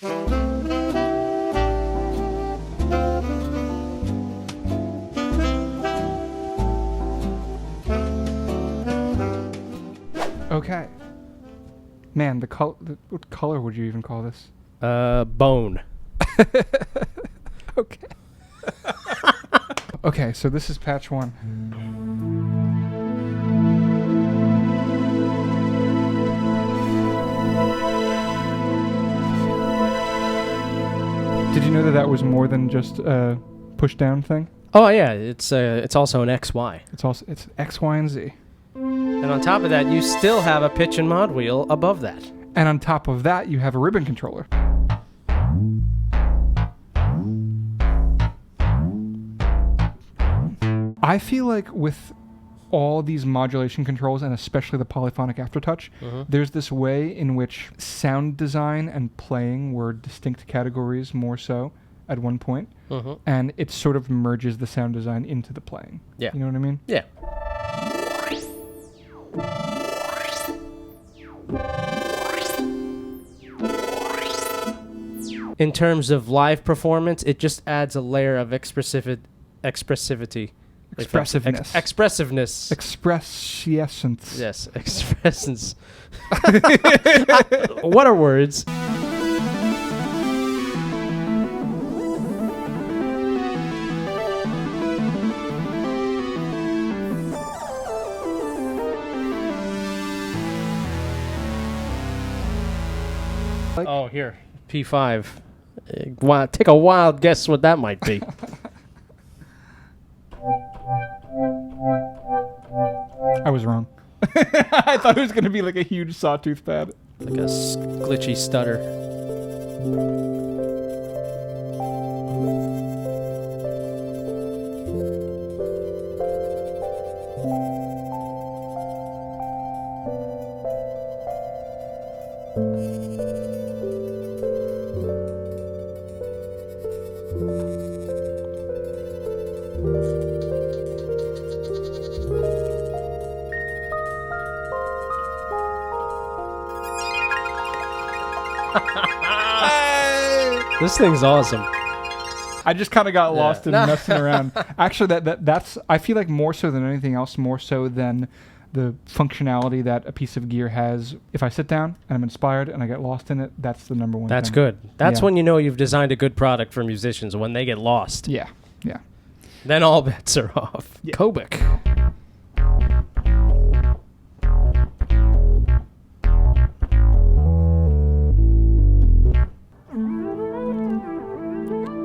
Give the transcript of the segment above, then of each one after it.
Okay. Man, what color would you even call this? Bone. Okay. Okay, so this is patch 1. Did you know that was more than just a push down thing? Oh yeah, it's also an XY. It's X, Y, and Z. And on top of that, you still have a pitch and mod wheel above that. And on top of that, you have a ribbon controller. I feel like with all these modulation controls, and especially the polyphonic Aftertouch, there's this way in which sound design and playing were distinct categories more so at one point. And it sort of merges the sound design into the playing. Yeah. You know what I mean? Yeah. In terms of live performance, it just adds a layer of expressivity. Expressiveness. Expressiveness. Expresescience. Yes, expressence. What are words? Oh, here. P5. Take a wild guess what that might be. I was wrong. I thought it was going to be like a huge sawtooth pad. Like a glitchy stutter. This thing's awesome. I just kind of got lost in messing around. Actually, that's I feel like more so than anything else, more so than the functionality that a piece of gear has. If I sit down and I'm inspired and I get lost in it, that's the number one That's thing. good. That's when you know you've designed a good product for musicians, when they get lost. Yeah, yeah. Then all bets are off. Yeah. Kobik.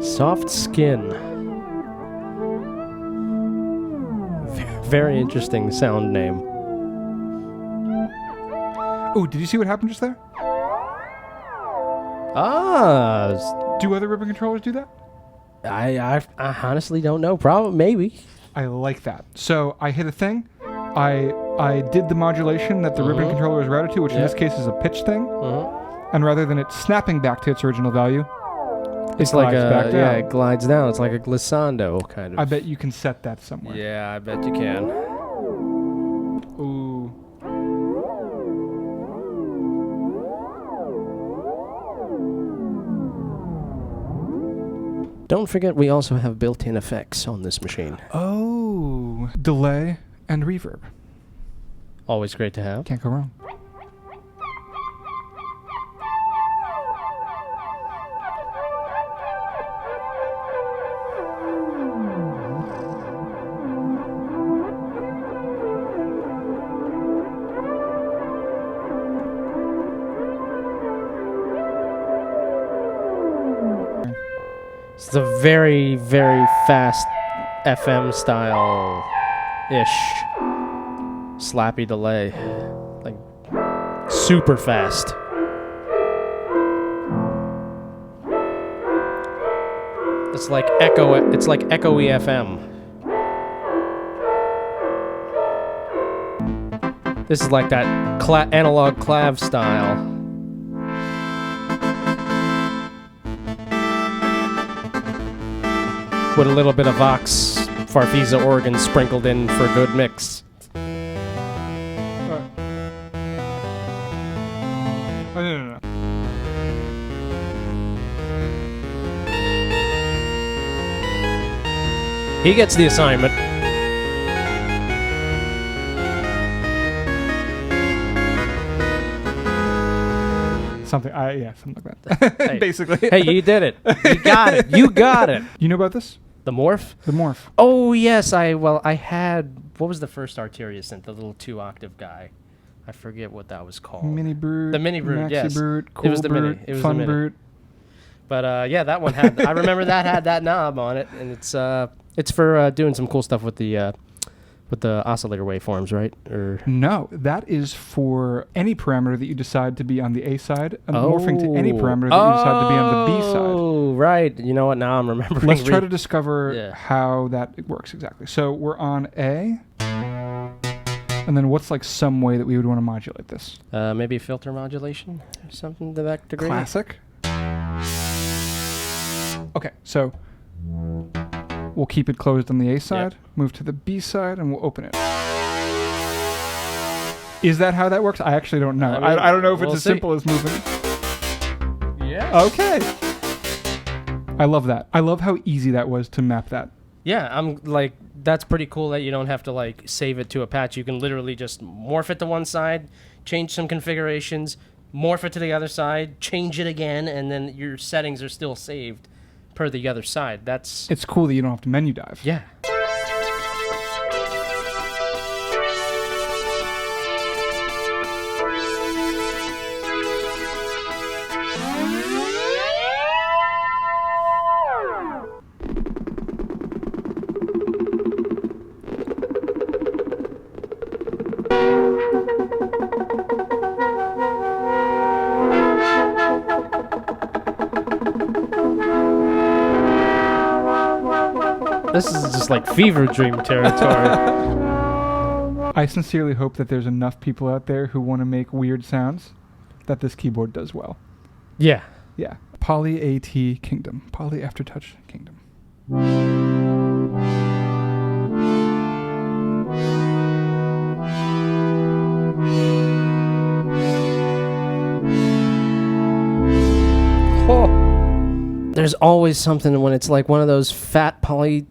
Soft Skin. Very interesting sound name. Oh, did you see what happened just there? Do other ribbon controllers do that? I honestly don't know. Probably, maybe. I like that. So I hit a thing. I did the modulation that the ribbon controller was routed to, which in this case is a pitch thing. And rather than it snapping back to its original value, it's like it glides down. It's like a glissando kind of. I bet you can set that somewhere. Yeah, I bet you can. Ooh. Don't forget, we also have built-in effects on this machine. Oh, delay and reverb. Always great to have. Can't go wrong. It's a very, very fast FM style-ish slappy delay. Like, super fast. It's like echoey FM. This is like that analog Clav-style. With a little bit of Vox Farfisa organ sprinkled in for a good mix. He gets the assignment. Something like that. Hey. Basically. Hey, you did it. You got it. You got it. You know about this? The morph? The morph. Oh, yes. I had... What was the first Arturia synth? The little 2-octave guy. I forget what that was called. Mini Brute. The Mini Brute, Maxi yes. Brute, Cool It was the Brute, Mini. It was Fun the Mini. Brute. But yeah, that one had... I remember that had that knob on it, and it's for doing some cool stuff with the oscillator waveforms, right? Or No, that is for any parameter that you decide to be on the A side, and morphing to any parameter that you decide to be on the B side. Oh, right. You know what? Now I'm remembering. Let's try to discover how that works exactly. So we're on A, and then what's like some way that we would want to modulate this? Maybe filter modulation or something to that degree. Classic. Okay, so we'll keep it closed on the A side, move to the B side, and we'll open it. Is that how that works? I actually don't know. I don't know if it's as simple as moving. Yeah. Okay. I love that. I love how easy that was to map that. Yeah, I'm like, that's pretty cool that you don't have to like save it to a patch. You can literally just morph it to one side, change some configurations, morph it to the other side, change it again, and then your settings are still saved per the other side. It's cool that you don't have to menu dive. Yeah. This is just like fever dream territory. I sincerely hope that there's enough people out there who want to make weird sounds that this keyboard does well. Yeah. Yeah. Poly AT Kingdom. Poly Aftertouch Kingdom. There's always something when it's like one of those fat poly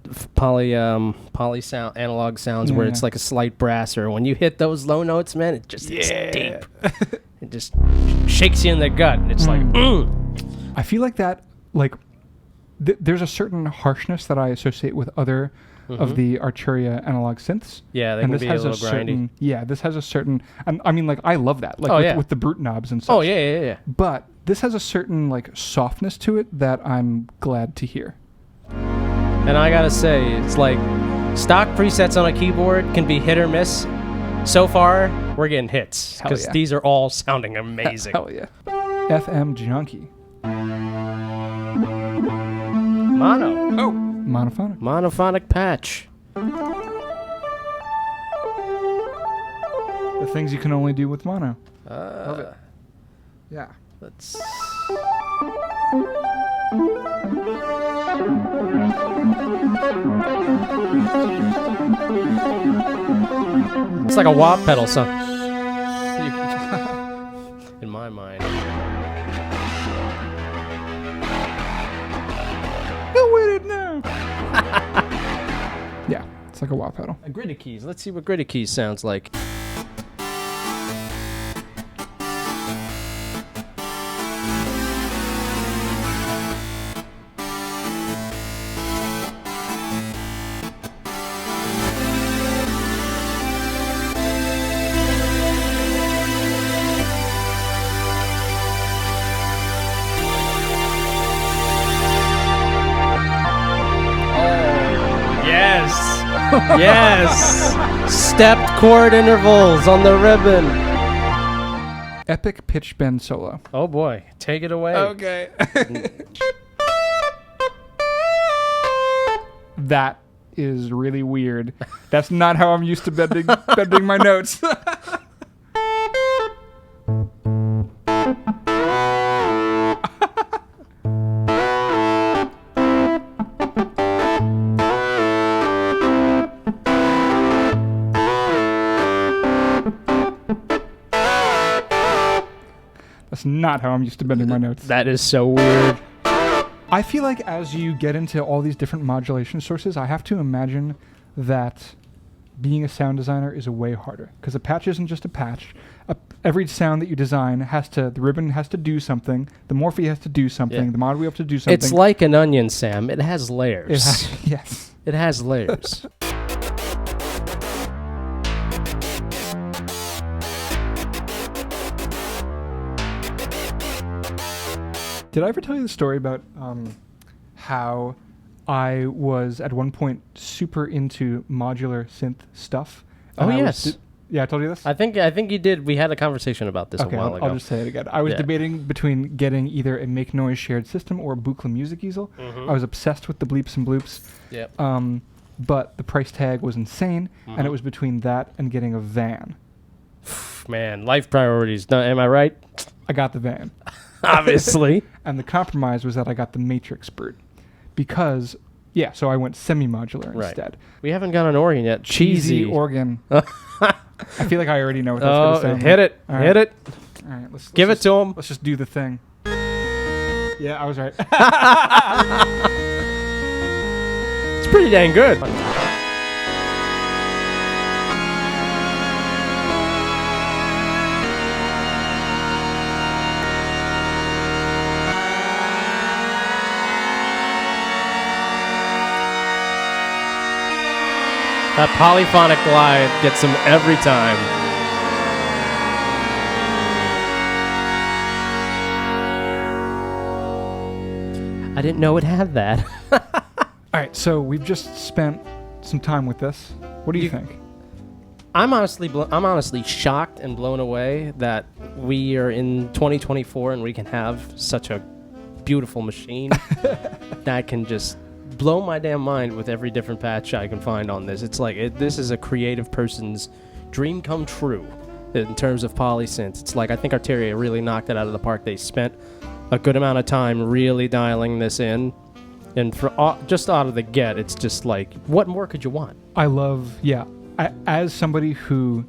sound analog sounds where it's like a slight brass, or when you hit those low notes, man, it just it's deep. It just shakes you in the gut. It's like, I feel like that, like, there's a certain harshness that I associate with other of the Arturia analog synths. Yeah, they can be a little grindy. Yeah, this has a certain, and I mean, like, I love that, like with the brute knobs and such. Oh yeah. But this has a certain like softness to it that I'm glad to hear. And I gotta say, it's like stock presets on a keyboard can be hit or miss. So far, we're getting hits because these are all sounding amazing. Hell yeah. FM Junkie. Mono. Oh, monophonic. Monophonic patch. The things you can only do with mono. Love it. Yeah. Let's. It's like a wah pedal song. In my mind. Who would it know? Yeah, it's like a wah pedal. Gritty keys. Let's see what gritty keys sounds like. Yes! Stepped chord intervals on the ribbon. Epic pitch bend solo. Oh boy, take it away. Okay. That is really weird. That's not how I'm used to bending my notes. That's not how I'm used to bending my notes. That is so weird. I feel like as you get into all these different modulation sources, I have to imagine that being a sound designer is way harder, because a patch isn't just a patch. Every sound that you design the ribbon has to do something, the morphe has to do something, the mod wheel has to do something. It's like an onion, Sam. It has layers. Yes. It has layers. Did I ever tell you the story about how I was at one point super into modular synth stuff? Oh, yes. Yeah, I told you this? I think you did. We had a conversation about this a while ago. I'll just say it again. I was debating between getting either a make noise shared system or a Buchla music easel. Mm-hmm. I was obsessed with the bleeps and bloops. Yep. But the price tag was insane, and it was between that and getting a van. Man, life priorities. Am I right? I got the van. Obviously. And the compromise was that I got the Matrix Brute. Because, so I went semi-modular instead. We haven't got an organ yet. Cheesy organ. I feel like I already know what that's going to sound hit like. it. Right. Hit it. All right, let's give it to him. Let's just do the thing. Yeah, I was right. It's pretty dang good. That polyphonic glide gets him every time. I didn't know it had that. All right, so we've just spent some time with this. What do you think? I'm honestly shocked and blown away that we are in 2024 and we can have such a beautiful machine that can just blow my damn mind with every different patch I can find on this. It's like this is a creative person's dream come true in terms of polysynths. It's like I think Arturia really knocked it out of the park. They spent a good amount of time really dialing this in, and for just out of the get, it's just like, what more could you want? I love, as somebody who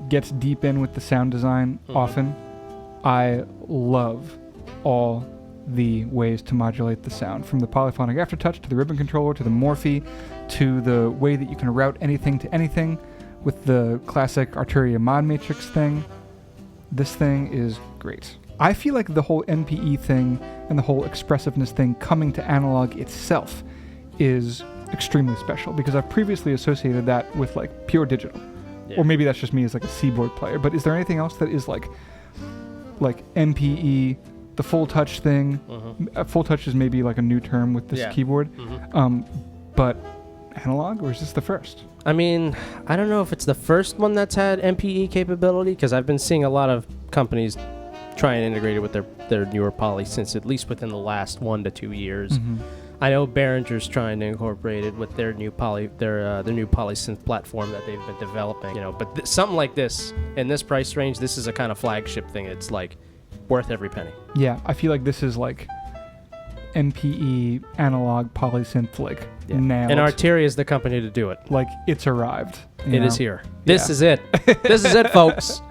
gets deep in with the sound design often, I love all the ways to modulate the sound, from the polyphonic aftertouch to the ribbon controller to the morphe to the way that you can route anything to anything with the classic Arturia mod matrix thing. This thing is great. I feel like the whole MPE thing and the whole expressiveness thing coming to analog itself is extremely special, because I've previously associated that with like pure digital. Or maybe that's just me as like a keyboard player, but is there anything else that is like MPE, the full touch thing? Full touch is maybe like a new term with this keyboard. But analog, or is this the first? I mean, I don't know if it's the first one that's had MPE capability, because I've been seeing a lot of companies try and integrate it with their newer poly since at least within the last 1 to 2 years. I know Behringer's trying to incorporate it with their new their new polysynth platform that they've been developing. But something like this in this price range, this is a kind of flagship thing. It's like worth every penny. Yeah, I feel like this is like MPE analog polysynth, like nailed. And Arturia is the company to do it. Like, it's arrived. It is here. This is it. This is it, folks.